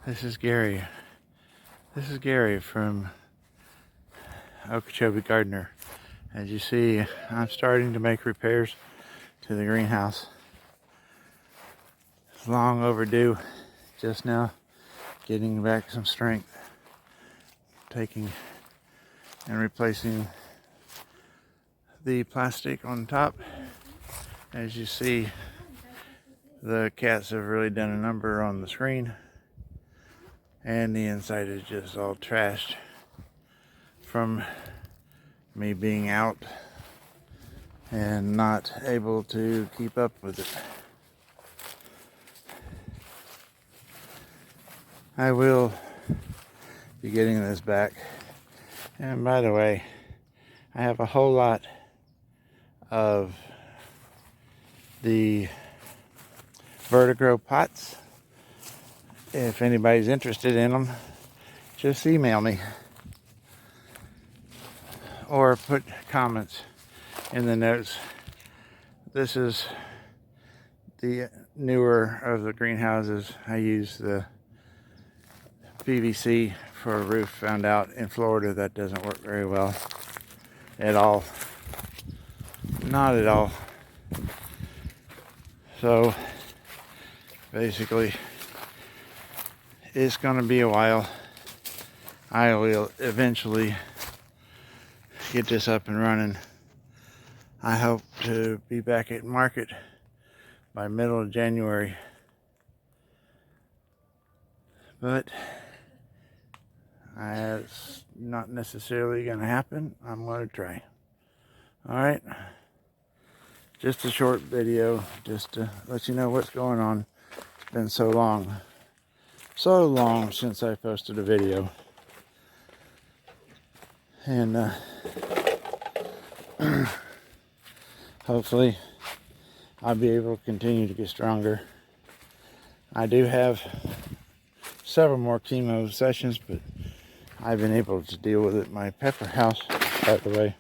This is Gary. This is Gary from Okeechobee Gardener. As you see, I'm starting to make repairs to the greenhouse. It's long overdue. Just now getting back some strength. Taking and replacing the plastic on top. As you see, the cats have really done a number on the screen. And the inside is just all trashed from me being out and not able to keep up with it. I will be getting this back. And by the way, I have a whole lot of the vertigo pots. If anybody's interested in them, just email me or put comments in the notes. This is the newer of the greenhouses. I use the PVC for a roof. Found out in Florida that doesn't work very well at all. Not at all. So basically, it's going to be a while. I will eventually get this up and running. I hope to be back at market by middle of January. But it's not necessarily going to happen. I'm going to try. Alright. Just a short video just to let you know what's going on. It's been so long since I posted a video, and hopefully I'll be able to continue to get stronger. I do have several more chemo sessions, but I've been able to deal with it. My pepper house, by the way,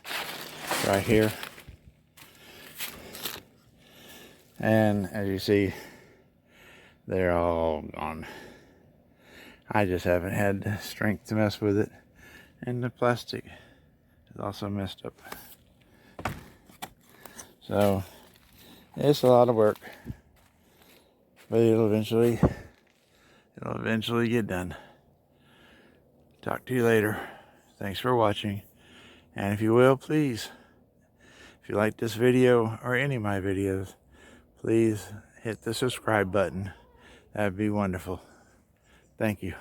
right here, and as you see, they're all gone. I just haven't had the strength to mess with it. And the plastic is also messed up. So, it's a lot of work. But it'll eventually get done. Talk to you later. Thanks for watching. And if you will, please, if you like this video or any of my videos, please hit the subscribe button. That'd be wonderful. Thank you.